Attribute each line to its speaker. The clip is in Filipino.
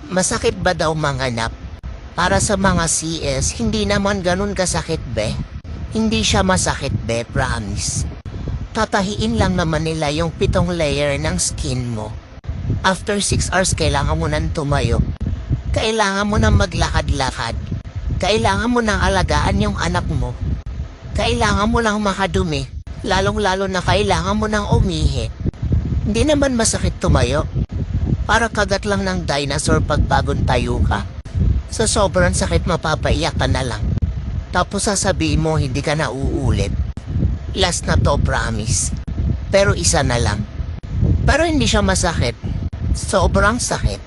Speaker 1: Masakit ba daw manganap? Para sa mga CS, hindi naman ganun kasakit be. Hindi siya masakit be, promise. Tatahiin lang naman nila yung 7 layer ng skin mo. After 6 hours, kailangan mo nang tumayo. Kailangan mo nang maglakad-lakad. Kailangan mo nang alagaan yung anak mo. Kailangan mo lang makadumi. Lalong-lalo na kailangan mo nang umihi. Hindi naman masakit tumayo. Para kagat lang ng dinosaur pag bagong tayo ka. Sa sobrang sakit mapapaiyak ka na lang. Tapos sasabihin mo hindi ka na uulit. Last na to, promise. Pero isa na lang. Pero hindi siya masakit. Sobrang sakit.